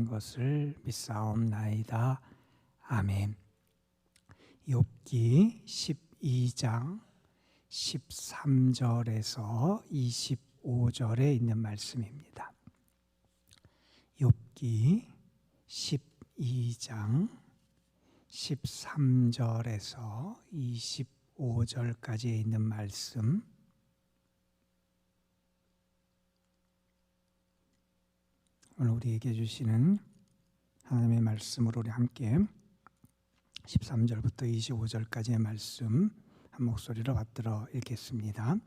것을 믿사옵나이다. 아멘. 욥기 12장 13절에서 25절에 있는 말씀입니다. 욥기 12장 13절에서 25절까지 있는 말씀, 오늘 우리에게 주시는 하나님의 말씀으로 우리 함께 13절부터 25절까지의 말씀 한 목소리로 받들어 읽겠습니다.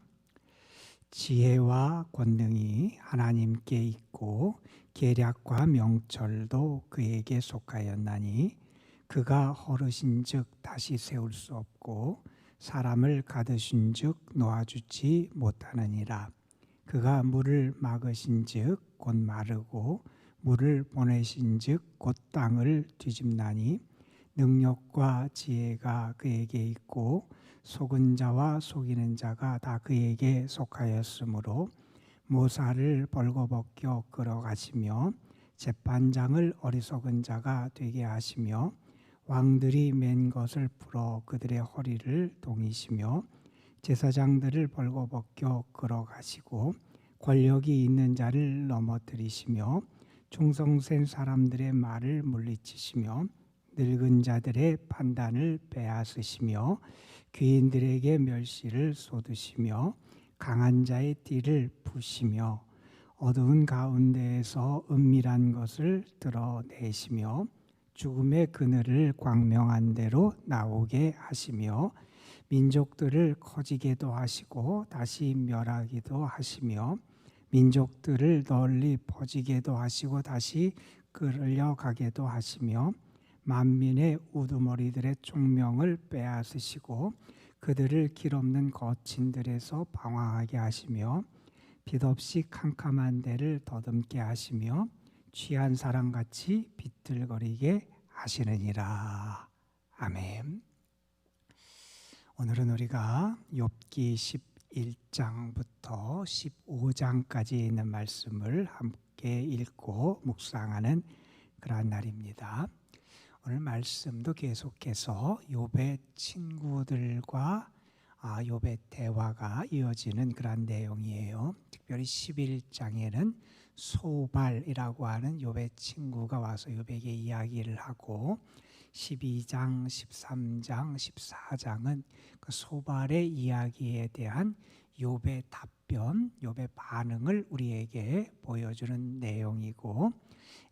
지혜와 권능이 하나님께 있고 계략과 명철도 그에게 속하였나니 그가 허르신즉 다시 세울 수 없고 사람을 가두신즉 놓아주지 못하느니라. 그가 물을 막으신즉 곧 마르고 물을 보내신즉 곧 땅을 뒤집나니 능력과 지혜가 그에게 있고 속은 자와 속이는 자가 다 그에게 속하였으므로 모사를 벌거벗겨 끌어가시며 재판장을 어리석은 자가 되게 하시며 왕들이 맨 것을 풀어 그들의 허리를 동이시며 제사장들을 벌거벗겨 끌어가시고 권력이 있는 자를 넘어뜨리시며 충성센 사람들의 말을 물리치시며 늙은 자들의 판단을 빼앗으시며 귀인들에게 멸시를 쏟으시며 강한 자의 띠를 부시며 어두운 가운데에서 은밀한 것을 드러내시며 죽음의 그늘을 광명한 대로 나오게 하시며 민족들을 커지게도 하시고 다시 멸하기도 하시며 민족들을 널리 퍼지게도 하시고 다시 끌려가게도 하시며 만민의 우두머리들의 총명을 빼앗으시고 그들을 길없는 거친들에서 방황하게 하시며 빛없이 캄캄한 데를 더듬게 하시며 취한 사람같이 비틀거리게 하시느니라. 아멘. 오늘은 우리가 욥기 11장부터 15장까지 있는 말씀을 함께 읽고 묵상하는 그러한 날입니다. 오늘 말씀도 계속해서 욥의 친구들과 욥의 대화가 이어지는 그런 내용이에요. 특별히 11장에는 소발이라고 하는 욥의 친구가 와서 욥에게 이야기를 하고 12장, 13장, 14장은 그 소발의 이야기에 대한 욥의 답변, 욥의 반응을 우리에게 보여주는 내용이고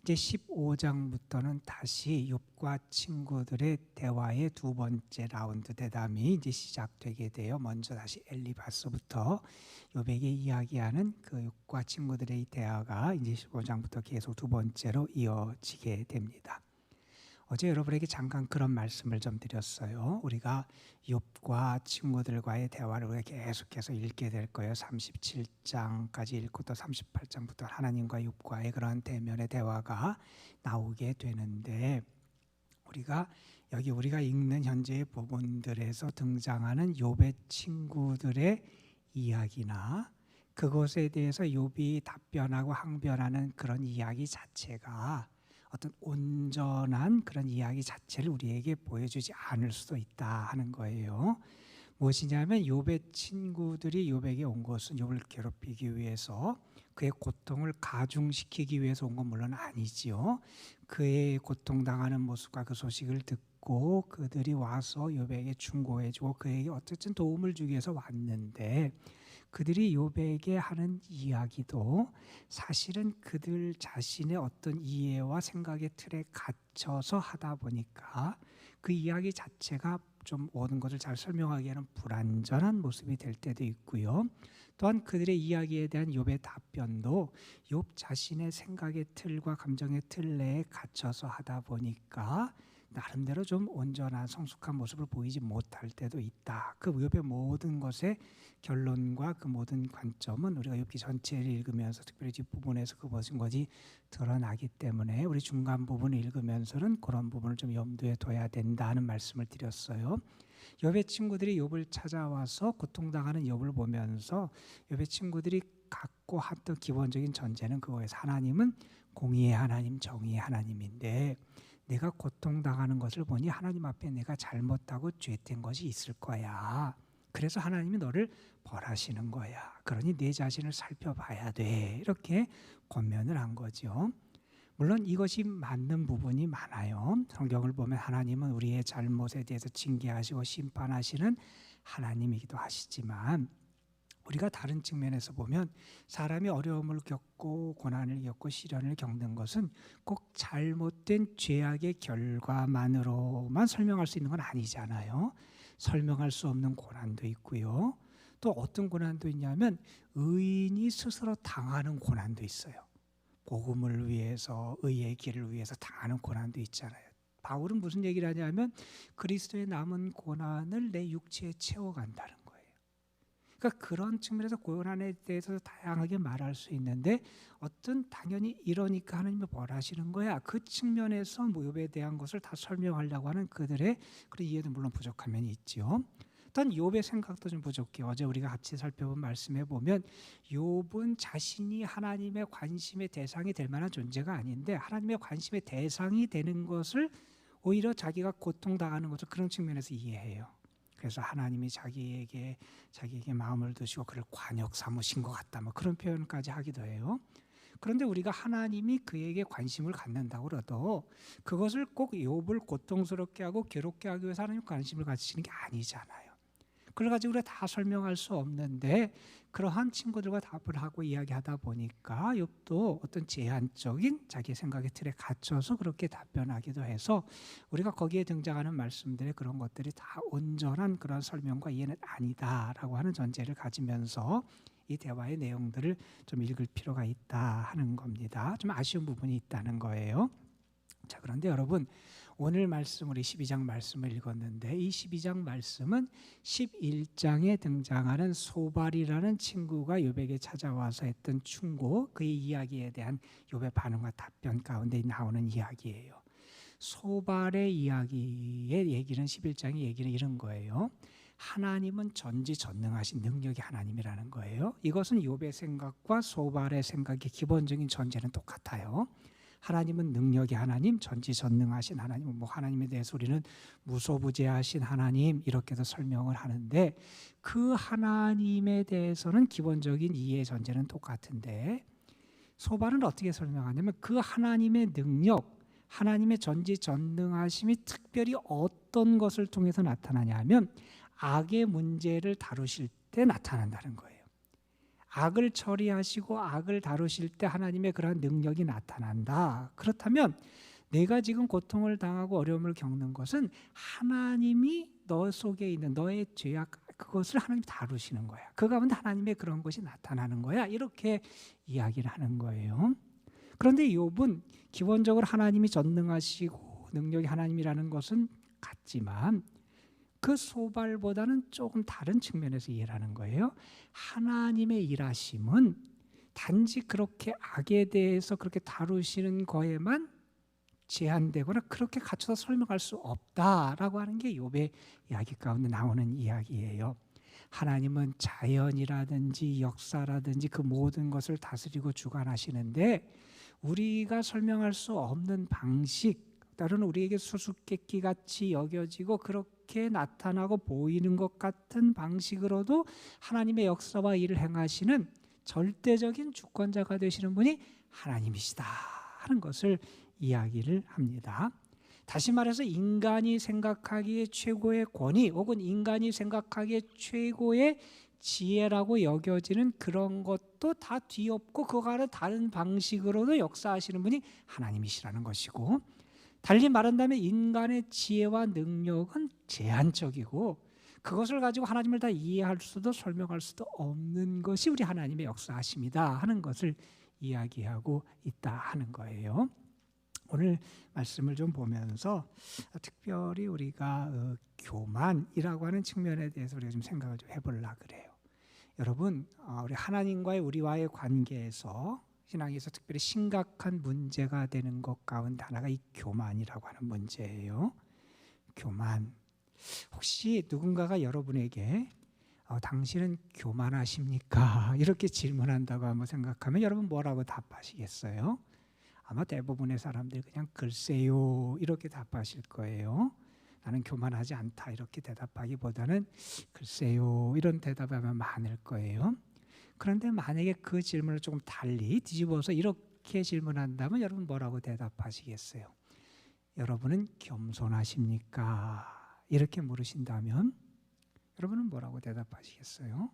이제 15장부터는 다시 욥과 친구들의 대화의 두 번째 라운드 대담이 이제 시작되게 돼요. 먼저 다시 엘리바스부터 욥에게 이야기하는 그 욥과 친구들의 대화가 이제 15장부터 계속 두 번째로 이어지게 됩니다. 어제 여러분에게 잠깐 그런 말씀을 좀 드렸어요. 우리가 욥과 친구들과의 대화를 우리가 계속해서 읽게 될 거예요. 37장까지 읽고 또 38장부터 하나님과 욥과의 그런 대면의 대화가 나오게 되는데 우리가 읽는 현재의 부분들에서 등장하는 욥의 친구들의 이야기나 그것에 대해서 욥이 답변하고 항변하는 그런 이야기 자체가 어떤 온전한 그런 이야기 자체를 우리에게 보여주지 않을 수도 있다 하는 거예요. 무엇이냐면 욥의 친구들이 욥에게 온 것은 욥을 괴롭히기 위해서 그의 고통을 가중시키기 위해서 온 건 물론 아니지요. 그의 고통당하는 모습과 그 소식을 듣고 그들이 와서 욥에게 충고해주고 그에게 어쨌든 도움을 주기 위해서 왔는데 그들이 욥에게 하는 이야기도 사실은 그들 자신의 어떤 이해와 생각의 틀에 갇혀서 하다 보니까 그 이야기 자체가 좀 모든 것을 잘 설명하기에는 불완전한 모습이 될 때도 있고요. 또한 그들의 이야기에 대한 욥의 답변도 욥 자신의 생각의 틀과 감정의 틀 내에 갇혀서 하다 보니까 나름대로 좀 온전한 성숙한 모습을 보이지 못할 때도 있다. 그 욥의 모든 것의 결론과 그 모든 관점은 우리가 욥기 전체를 읽으면서 특별히 뒷부분에서 그 모든 것이 드러나기 때문에 우리 중간 부분을 읽으면서는 그런 부분을 좀 염두에 둬야 된다는 말씀을 드렸어요. 욥의 친구들이 욥을 찾아와서 고통당하는 욥을 보면서 욥의 친구들이 갖고 했던 기본적인 전제는 그거예요. 하나님은 공의의 하나님, 정의의 하나님인데 내가 고통당하는 것을 보니 하나님 앞에 내가 잘못하고 죄된 것이 있을 거야. 그래서 하나님이 너를 벌하시는 거야. 그러니 내 자신을 살펴봐야 돼. 이렇게 권면을 한 거죠. 물론 이것이 맞는 부분이 많아요. 성경을 보면 하나님은 우리의 잘못에 대해서 징계하시고 심판하시는 하나님이기도 하시지만 우리가 다른 측면에서 보면 사람이 어려움을 겪고 고난을 겪고 시련을 겪는 것은 꼭 잘못된 죄악의 결과만으로만 설명할 수 있는 건 아니잖아요. 설명할 수 없는 고난도 있고요. 또 어떤 고난도 있냐면 의인이 스스로 당하는 고난도 있어요. 복음을 위해서, 의의 길을 위해서 당하는 고난도 있잖아요. 바울은 무슨 얘기를 하냐면 그리스도의 남은 고난을 내 육체에 채워간다는 거예요. 그러니까 그런 측면에서 고난에 대해서 다양하게 말할 수 있는데 어떤 당연히 이러니까 하나님이 벌하시는 거야. 그 측면에서 욥에 대한 것을 다 설명하려고 하는 그들의 그런 이해도 물론 부족한 면이 있죠. 일단 욥의 생각도 좀 부족해요. 어제 우리가 같이 살펴본 말씀에 보면 욥은 자신이 하나님의 관심의 대상이 될 만한 존재가 아닌데 하나님의 관심의 대상이 되는 것을 오히려 자기가 고통당하는 것을 그런 측면에서 이해해요. 그래서 하나님이 자기에게 마음을 두시고 그를 관역 삼으신 것 같다. 뭐 그런 표현까지 하기도 해요. 그런데 우리가 하나님이 그에게 관심을 갖는다고 그래도 그것을 꼭 욥을 고통스럽게 하고 괴롭게 하기 위해서 하나님 관심을 가지시는 게 아니잖아요. 그걸 가지고 우리가 다 설명할 수 없는데 그러한 친구들과 답을 하고 이야기하다 보니까 욥도 어떤 제한적인 자기 생각의 틀에 갇혀서 그렇게 답변하기도 해서 우리가 거기에 등장하는 말씀들의 그런 것들이 다 온전한 그런 설명과 이해는 아니다라고 하는 전제를 가지면서 이 대화의 내용들을 좀 읽을 필요가 있다 하는 겁니다. 좀 아쉬운 부분이 있다는 거예요. 자, 그런데 여러분 오늘 말씀 우리 12장 말씀을 읽었는데 이 12장 말씀은 11장에 등장하는 소발이라는 친구가 욥에게 찾아와서 했던 충고 그의 이야기에 대한 욥의 반응과 답변 가운데 나오는 이야기예요. 소발의 이야기의 얘기는 11장의 얘기는 이런 거예요. 하나님은 전지전능하신 능력의 하나님이라는 거예요. 이것은 욥의 생각과 소발의 생각의 기본적인 전제는 똑같아요. 하나님은 능력의 하나님, 전지전능하신 하나님, 뭐 하나님에 대해서 우리는 무소부재하신 하나님 이렇게도 설명을 하는데 그 하나님에 대해서는 기본적인 이해 전제는 똑같은데 소발은 어떻게 설명하냐면 그 하나님의 능력, 하나님의 전지전능하심이 특별히 어떤 것을 통해서 나타나냐 하면 악의 문제를 다루실 때 나타난다는 거예요. 악을 처리하시고 악을 다루실 때 하나님의 그러한 능력이 나타난다. 그렇다면 내가 지금 고통을 당하고 어려움을 겪는 것은 하나님이 너 속에 있는 너의 죄악 그것을 하나님이 다루시는 거야. 그 가운데 하나님의 그런 것이 나타나는 거야. 이렇게 이야기를 하는 거예요. 그런데 욥은 기본적으로 하나님이 전능하시고 능력이 하나님이라는 것은 같지만 그 소발보다는 조금 다른 측면에서 이해를 하는 거예요. 하나님의 일하심은 단지 그렇게 악에 대해서 그렇게 다루시는 거에만 제한되거나 그렇게 갖춰서 설명할 수 없다라고 하는 게 욥의 이야기 가운데 나오는 이야기예요. 하나님은 자연이라든지 역사라든지 그 모든 것을 다스리고 주관하시는데 우리가 설명할 수 없는 방식 때로는 우리에게 수수께끼 같이 여겨지고 그렇게 나타나고 보이는 것 같은 방식으로도 하나님의 역사와 일을 행하시는 절대적인 주권자가 되시는 분이 하나님이시다 하는 것을 이야기를 합니다. 다시 말해서 인간이 생각하기에 최고의 권위 혹은 인간이 생각하기에 최고의 지혜라고 여겨지는 그런 것도 다 뒤엎고 그거와는 다른 방식으로도 역사하시는 분이 하나님이시라는 것이고 달리 말한다면 인간의 지혜와 능력은 제한적이고 그것을 가지고 하나님을 다 이해할 수도 설명할 수도 없는 것이 우리 하나님의 역사하심이다 하는 것을 이야기하고 있다 하는 거예요. 오늘 말씀을 좀 보면서 특별히 우리가 교만이라고 하는 측면에 대해서 우리가 좀 생각을 좀 해보려고 그래요. 여러분 우리 하나님과의 우리와의 관계에서 신앙에서 특별히 심각한 문제가 되는 것 가운데 하나가 이 교만이라고 하는 문제예요. 교만. 혹시 누군가가 여러분에게 당신은 교만하십니까? 이렇게 질문한다고 한번 생각하면 여러분 뭐라고 답하시겠어요? 아마 대부분의 사람들이 그냥 글쎄요 이렇게 답하실 거예요. 나는 교만하지 않다 이렇게 대답하기보다는 글쎄요 이런 대답이 아마 많을 거예요. 그런데 만약에 그 질문을 조금 달리 뒤집어서 이렇게 질문한다면 여러분 뭐라고 대답하시겠어요? 여러분은 겸손하십니까? 이렇게 물으신다면 여러분은 뭐라고 대답하시겠어요?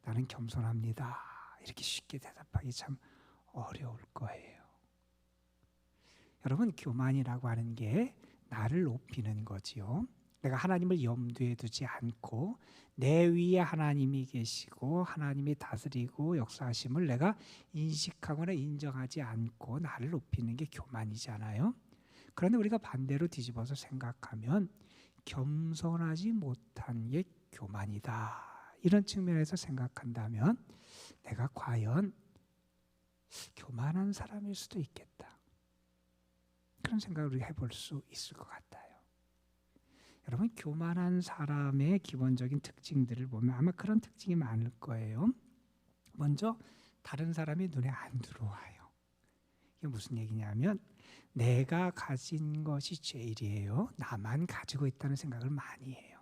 나는 겸손합니다. 이렇게 쉽게 대답하기 참 어려울 거예요. 여러분, 교만이라고 하는 게 나를 높이는 거지요. 내가 하나님을 염두에 두지 않고 내 위에 하나님이 계시고 하나님이 다스리고 역사하심을 내가 인식하거나 인정하지 않고 나를 높이는 게 교만이잖아요. 그런데 우리가 반대로 뒤집어서 생각하면 겸손하지 못한 게 교만이다. 이런 측면에서 생각한다면 내가 과연 교만한 사람일 수도 있겠다. 그런 생각을 우리가 해볼 수 있을 것 같아요. 여러분, 교만한 사람의 기본적인 특징들을 보면 아마 그런 특징이 많을 거예요. 먼저 다른 사람이 눈에 안 들어와요. 이게 무슨 얘기냐면 내가 가진 것이 제일이에요. 나만 가지고 있다는 생각을 많이 해요.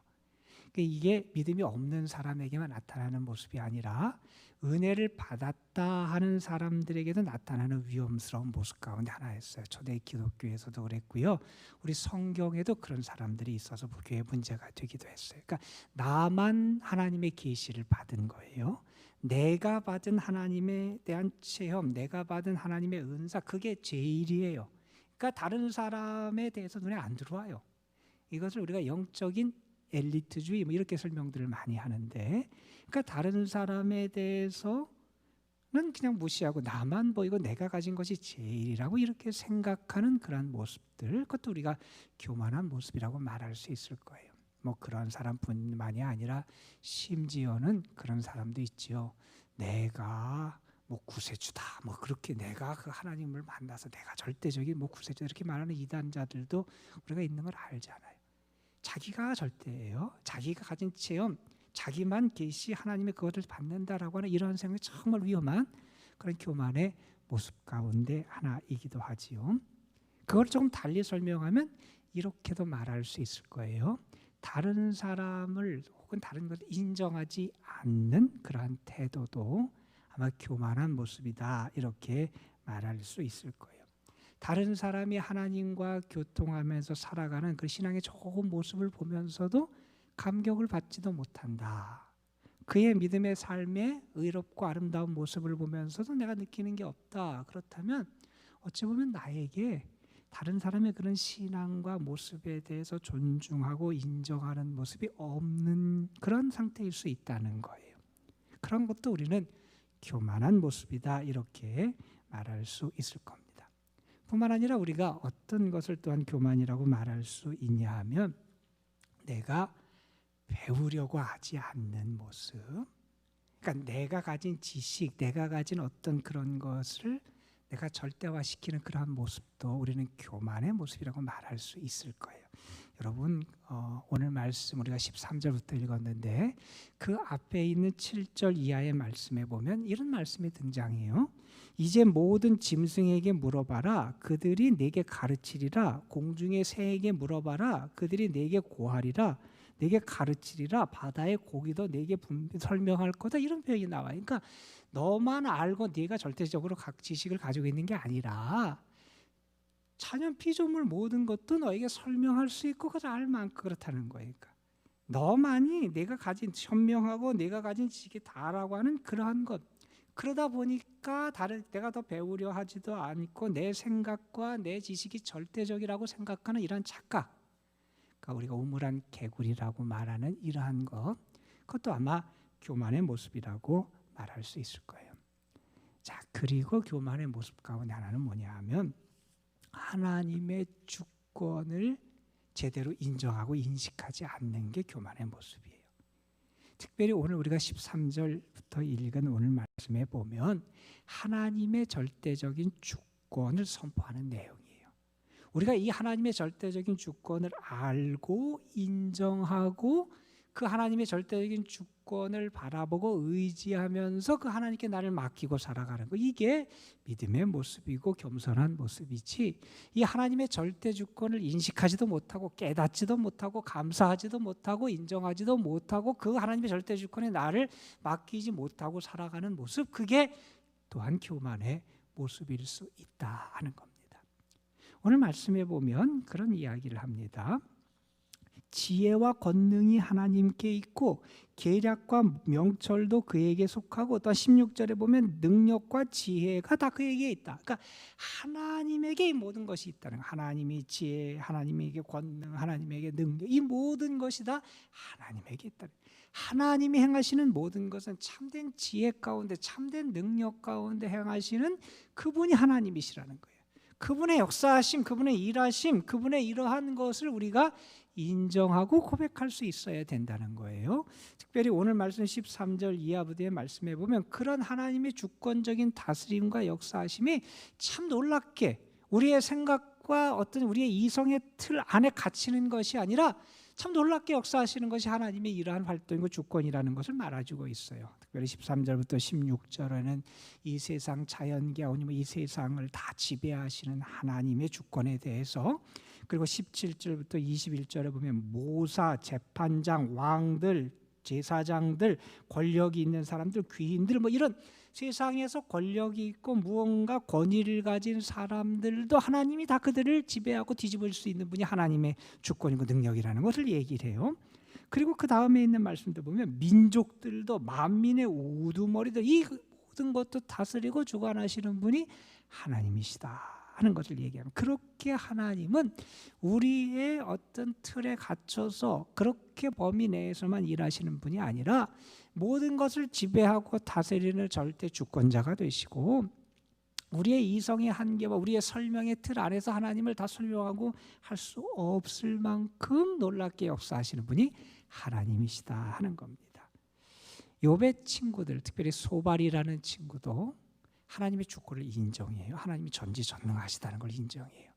이게 믿음이 없는 사람에게만 나타나는 모습이 아니라 은혜를 받았다 하는 사람들에게도 나타나는 위험스러운 모습 가운데 하나였어요. 초대 기독교에서도 그랬고요. 우리 성경에도 그런 사람들이 있어서 교회 문제가 되기도 했어요. 그러니까 나만 하나님의 계시를 받은 거예요. 내가 받은 하나님에 대한 체험, 내가 받은 하나님의 은사, 그게 제일이에요. 그러니까 다른 사람에 대해서 눈에 안 들어와요. 이것을 우리가 영적인 엘리트주의 뭐 이렇게 설명들을 많이 하는데, 그러니까 다른 사람에 대해서는 그냥 무시하고 나만 보이고 내가 가진 것이 제일이라고 이렇게 생각하는 그런 모습들, 그것도 우리가 교만한 모습이라고 말할 수 있을 거예요. 뭐 그런 사람뿐만이 아니라 심지어는 그런 사람도 있지요. 내가 뭐 구세주다, 뭐 그렇게 내가 그 하나님을 만나서 내가 절대적인 뭐 구세주 이렇게 말하는 이단자들도 우리가 있는 걸 알잖아요. 자기가 절대예요. 자기가 가진 체험, 자기만 계시 하나님의 그것을 받는다라고 하는 이런 생각이 정말 위험한 그런 교만의 모습 가운데 하나이기도 하지요. 그걸 조금 달리 설명하면 이렇게도 말할 수 있을 거예요. 다른 사람을 혹은 다른 것을 인정하지 않는 그러한 태도도 아마 교만한 모습이다 이렇게 말할 수 있을 거예요. 다른 사람이 하나님과 교통하면서 살아가는 그 신앙의 좋은 모습을 보면서도 감격을 받지도 못한다. 그의 믿음의 삶의 의롭고 아름다운 모습을 보면서도 내가 느끼는 게 없다. 그렇다면 어찌 보면 나에게 다른 사람의 그런 신앙과 모습에 대해서 존중하고 인정하는 모습이 없는 그런 상태일 수 있다는 거예요. 그런 것도 우리는 교만한 모습이다 이렇게 말할 수 있을 겁니다. 뿐만 아니라 우리가 어떤 것을 또한 교만이라고 말할 수 있냐 하면 내가 배우려고 하지 않는 모습, 그러니까 내가 가진 지식, 내가 가진 어떤 그런 것을 내가 절대화시키는 그러한 모습도 우리는 교만의 모습이라고 말할 수 있을 거예요. 여러분 오늘 말씀 우리가 13절부터 읽었는데 그 앞에 있는 7절 이하의 말씀에 보면 이런 말씀이 등장해요. 이제 모든 짐승에게 물어봐라 그들이 내게 가르치리라. 공중의 새에게 물어봐라 그들이 내게 고하리라. 내게 가르치리라. 바다의 고기도 내게 설명할 거다. 이런 표현이 나와요. 그러니까 너만 알고 네가 절대적으로 각 지식을 가지고 있는 게 아니라 천연 피조물 모든 것도 너에게 설명할 수 있고 그걸 알 만큼 그렇다는 거예요. 그러니까 너만이 내가 가진 현명하고 내가 가진 지식이 다라고 하는 그러한 것. 그러다 보니까 내가 더 배우려 하지도 않고 내 생각과 내 지식이 절대적이라고 생각하는 이런 착각. 그러니까 우리가 우물한 개구리라고 말하는 이러한 것. 그것도 아마 교만의 모습이라고 말할 수 있을 거예요. 자, 그리고 교만의 모습 가운데 하나는 뭐냐 하면 하나님의 주권을 제대로 인정하고 인식하지 않는 게 교만의 모습이에요. 특별히 오늘 우리가 13절부터 읽은 오늘 말씀에 보면 하나님의 절대적인 주권을 선포하는 내용이에요. 우리가 이 하나님의 절대적인 주권을 알고 인정하고 그 하나님의 절대적인 주권을 바라보고 의지하면서 그 하나님께 나를 맡기고 살아가는 거, 이게 믿음의 모습이고 겸손한 모습이지, 이 하나님의 절대 주권을 인식하지도 못하고 깨닫지도 못하고 감사하지도 못하고 인정하지도 못하고 그 하나님의 절대 주권에 나를 맡기지 못하고 살아가는 모습, 그게 또한 교만의 모습일 수 있다 하는 겁니다. 오늘 말씀해 보면 그런 이야기를 합니다. 지혜와 권능이 하나님께 있고 계략과 명철도 그에게 속하고, 또 16절에 보면 능력과 지혜가 다 그에게 있다. 그러니까 하나님에게 이 모든 것이 있다는 거예요. 하나님의 지혜, 하나님에게 권능, 하나님에게 능력, 이 모든 것이 다 하나님에게 있다는 거예요. 하나님이 행하시는 모든 것은 참된 지혜 가운데, 참된 능력 가운데 행하시는 그분이 하나님이시라는 거예요. 그분의 역사하심, 그분의 일하심, 그분의 이러한 것을 우리가 인정하고 고백할 수 있어야 된다는 거예요. 특별히 오늘 말씀 13절 이하부터의 말씀에 보면 그런 하나님의 주권적인 다스림과 역사하심이 참 놀랍게 우리의 생각과 어떤 우리의 이성의 틀 안에 갇히는 것이 아니라 참 놀랍게 역사하시는 것이 하나님의 이러한 활동이고 주권이라는 것을 말해주고 있어요. 특별히 13절부터 16절에는 이 세상 자연계하오니 이 세상을 다 지배하시는 하나님의 주권에 대해서, 그리고 17절부터 21절에 보면 모사, 재판장, 왕들, 제사장들, 권력이 있는 사람들, 귀인들, 뭐 이런 세상에서 권력이 있고 무언가 권위를 가진 사람들도 하나님이 다 그들을 지배하고 뒤집을 수 있는 분이 하나님의 주권이고 능력이라는 것을 얘기를 해요. 그리고 그 다음에 있는 말씀도 보면 민족들도 만민의 우두머리도 이 모든 것도 다스리고 주관하시는 분이 하나님이시다 하는 것을 얘기합니다. 그렇게 하나님은 우리의 어떤 틀에 갇혀서 그렇게 범위 내에서만 일하시는 분이 아니라 모든 것을 지배하고 다스리는 절대 주권자가 되시고, 우리의 이성의 한계와 우리의 설명의 틀 안에서 하나님을 다 설명하고 할 수 없을 만큼 놀랍게 역사하시는 분이 하나님이시다 하는 겁니다. 욥의 친구들, 특별히 소발이라는 친구도 하나님의 주권을 인정해요. 하나님이 전지전능하시다는 걸 인정해요.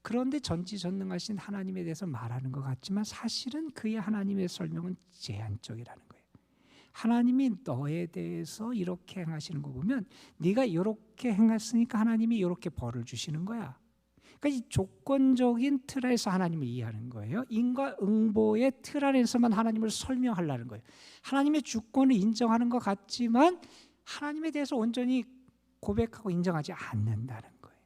그런데 전지전능하신 하나님에 대해서 말하는 것 같지만 사실은 그의 하나님의 설명은 제한적이라는 거예요. 하나님이 너에 대해서 이렇게 행하시는 거 보면 네가 이렇게 행했으니까 하나님이 이렇게 벌을 주시는 거야. 그러니까 이 조건적인 틀에서 하나님을 이해하는 거예요. 인과응보의 틀 안에서만 하나님을 설명하려는 거예요. 하나님의 주권을 인정하는 것 같지만 하나님에 대해서 온전히 고백하고 인정하지 않는다는 거예요.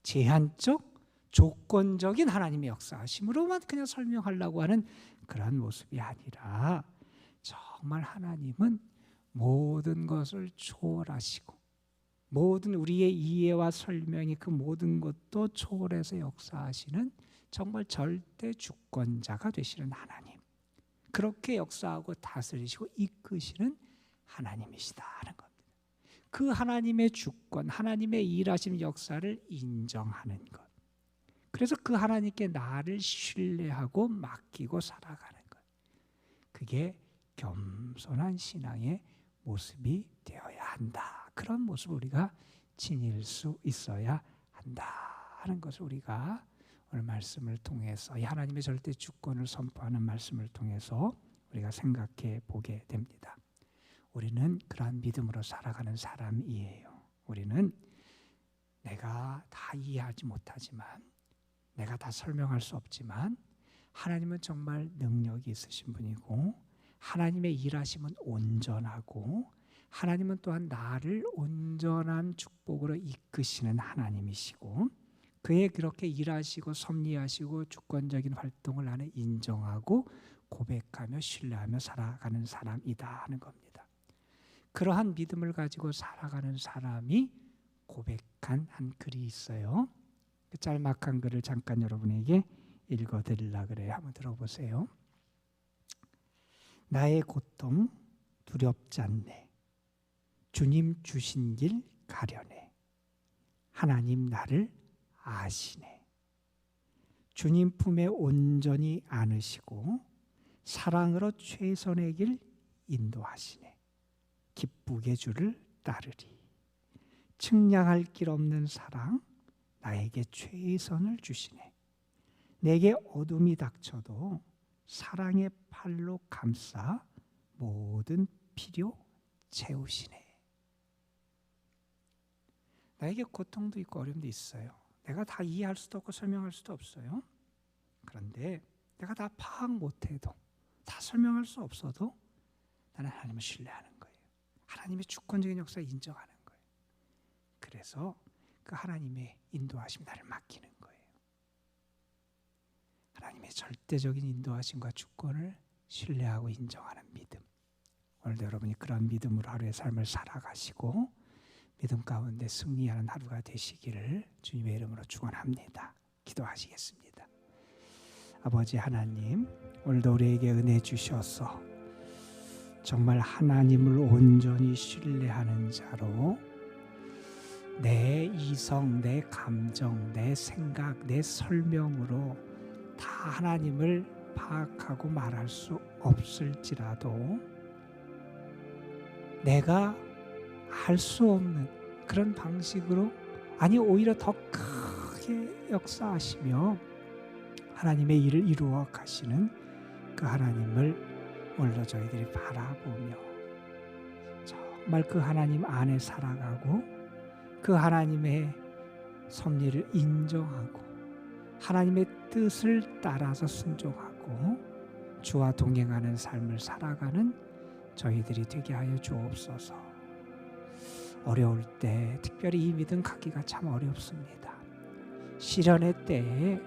제한적, 조건적인 하나님의 역사하심으로만 그냥 설명하려고 하는 그런 모습이 아니라 정말 하나님은 모든 것을 초월하시고 모든 우리의 이해와 설명이 그 모든 것도 초월해서 역사하시는 정말 절대 주권자가 되시는 하나님, 그렇게 역사하고 다스리시고 이끄시는 하나님이시다 하는 겁니다. 그 하나님의 주권, 하나님의 일하심 역사를 인정하는 것, 그래서 그 하나님께 나를 신뢰하고 맡기고 살아가는 것, 그게 겸손한 신앙의 모습이 되어야 한다. 그런 모습을 우리가 지닐 수 있어야 한다 하는 것을 우리가 오늘 말씀을 통해서, 이 하나님의 절대 주권을 선포하는 말씀을 통해서 우리가 생각해 보게 됩니다. 우리는 그러한 믿음으로 살아가는 사람이에요. 우리는 내가 다 이해하지 못하지만, 내가 다 설명할 수 없지만 하나님은 정말 능력이 있으신 분이고 하나님의 일하심은 온전하고 하나님은 또한 나를 온전한 축복으로 이끄시는 하나님이시고, 그의 그렇게 일하시고 섭리하시고 주권적인 활동을 나는 인정하고 고백하며 신뢰하며 살아가는 사람이다 하는 겁니다. 그러한 믿음을 가지고 살아가는 사람이 고백한 한 글이 있어요. 그 짤막한 글을 잠깐 여러분에게 읽어드리려고 그래요. 한번 들어보세요. 나의 고통 두렵지 않네. 주님 주신 길 가려네. 하나님 나를 아시네. 주님 품에 온전히 안으시고 사랑으로 최선의 길 인도하시네. 기쁘게 주를 따르리. 측량할 길 없는 사랑, 나에게 최선을 주시네. 내게 어둠이 닥쳐도 사랑의 팔로 감싸 모든 필요 채우시네. 나에게 고통도 있고 어려움도 있어요. 내가 다 이해할 수도 없고 설명할 수도 없어요. 그런데 내가 다 파악 못해도, 다 설명할 수 없어도 나는 하나님을 신뢰하는 거예요. 하나님의 주권적인 역사를 인정하는 거예요. 그래서 그 하나님의 인도하심이 나를 맡기는 거예요. 하나님의 절대적인 인도하심과 주권을 신뢰하고 인정하는 믿음. 오늘도 여러분이 그런 믿음으로 하루의 삶을 살아가시고 믿음 가운데 승리하는 하루가 되시기를 주님의 이름으로 축원합니다. 기도하시겠습니다. 아버지 하나님, 오늘도 우리에게 은혜 주셔서 정말 하나님을 온전히 신뢰하는 자로 내 이성, 내 감정, 내 생각, 내 설명으로 다 하나님을 파악하고 말할 수 없을지라도 내가 알 수 없는 그런 방식으로, 아니 오히려 더 크게 역사하시며 하나님의 일을 이루어 가시는 그 하나님을 오늘도 저희들이 바라보며 정말 그 하나님 안에 살아가고 그 하나님의 섭리를 인정하고 하나님의 뜻을 따라서 순종하고 주와 동행하는 삶을 살아가는 저희들이 되게 하여 주옵소서. 어려울 때 특별히 이 믿음 갖기가 참 어렵습니다. 시련의 때에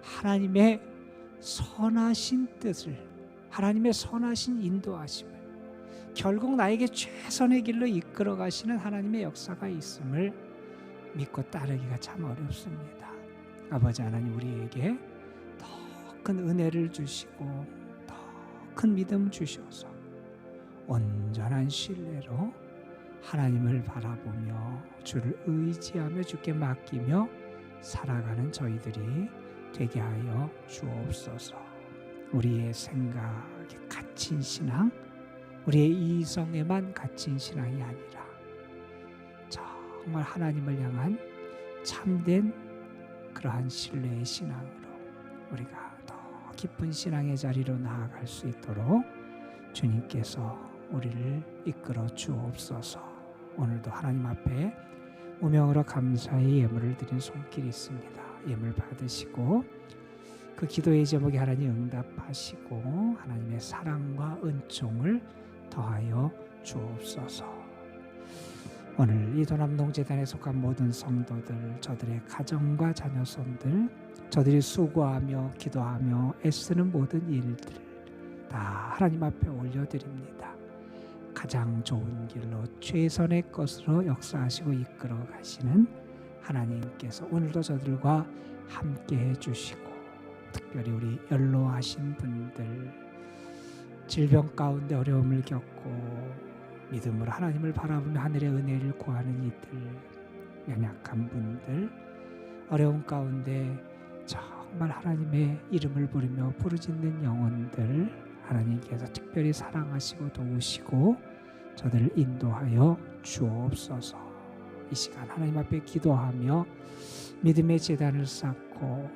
하나님의 선하신 뜻을, 하나님의 선하신 인도하심을, 결국 나에게 최선의 길로 이끌어 가시는 하나님의 역사가 있음을 믿고 따르기가 참 어렵습니다. 아버지 하나님, 우리에게 더 큰 은혜를 주시고 더 큰 믿음 주셔서 온전한 신뢰로 하나님을 바라보며 주를 의지하며 주께 맡기며 살아가는 저희들이 되게 하여 주옵소서. 우리의 생각에 갇힌 신앙, 우리의 이성에만 갇힌 신앙이 아니라 정말 하나님을 향한 참된 그러한 신뢰의 신앙으로 우리가 더 깊은 신앙의 자리로 나아갈 수 있도록 주님께서 우리를 이끌어 주옵소서. 오늘도 하나님 앞에 무명으로 감사의 예물을 드린 손길이 있습니다. 예물 받으시고 그 기도의 제목에 하나님 응답하시고 하나님의 사랑과 은총을 더하여 주옵소서. 오늘 이 도남동재단에 속한 모든 성도들, 저들의 가정과 자녀손들, 저들이 수고하며 기도하며 애쓰는 모든 일들 다 하나님 앞에 올려드립니다. 가장 좋은 길로 최선의 것으로 역사하시고 이끌어 가시는 하나님께서 오늘도 저들과 함께 해주시고, 특별히 우리 연로하신 분들, 질병 가운데 어려움을 겪고 믿음으로 하나님을 바라보며 하늘의 은혜를 구하는 이들, 연약한 분들, 어려움 가운데 정말 하나님의 이름을 부르며 부르짖는 영혼들 하나님께서 특별히 사랑하시고 도우시고 저들을 인도하여 주옵소서. 이 시간 하나님 앞에 기도하며 믿음의 제단을 쌓고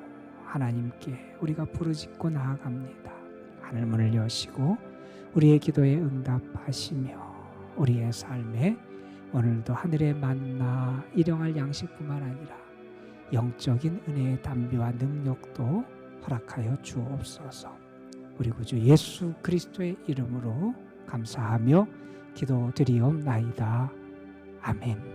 하나님께 우리가 부르짖고 나아갑니다. 하늘문을 여시고 우리의 기도에 응답하시며 우리의 삶에 오늘도 하늘의 만나 일용할 양식뿐만 아니라 영적인 은혜의 담비와 능력도 허락하여 주옵소서. 우리 구주 예수 그리스도의 이름으로 감사하며 기도드리옵나이다. 아멘.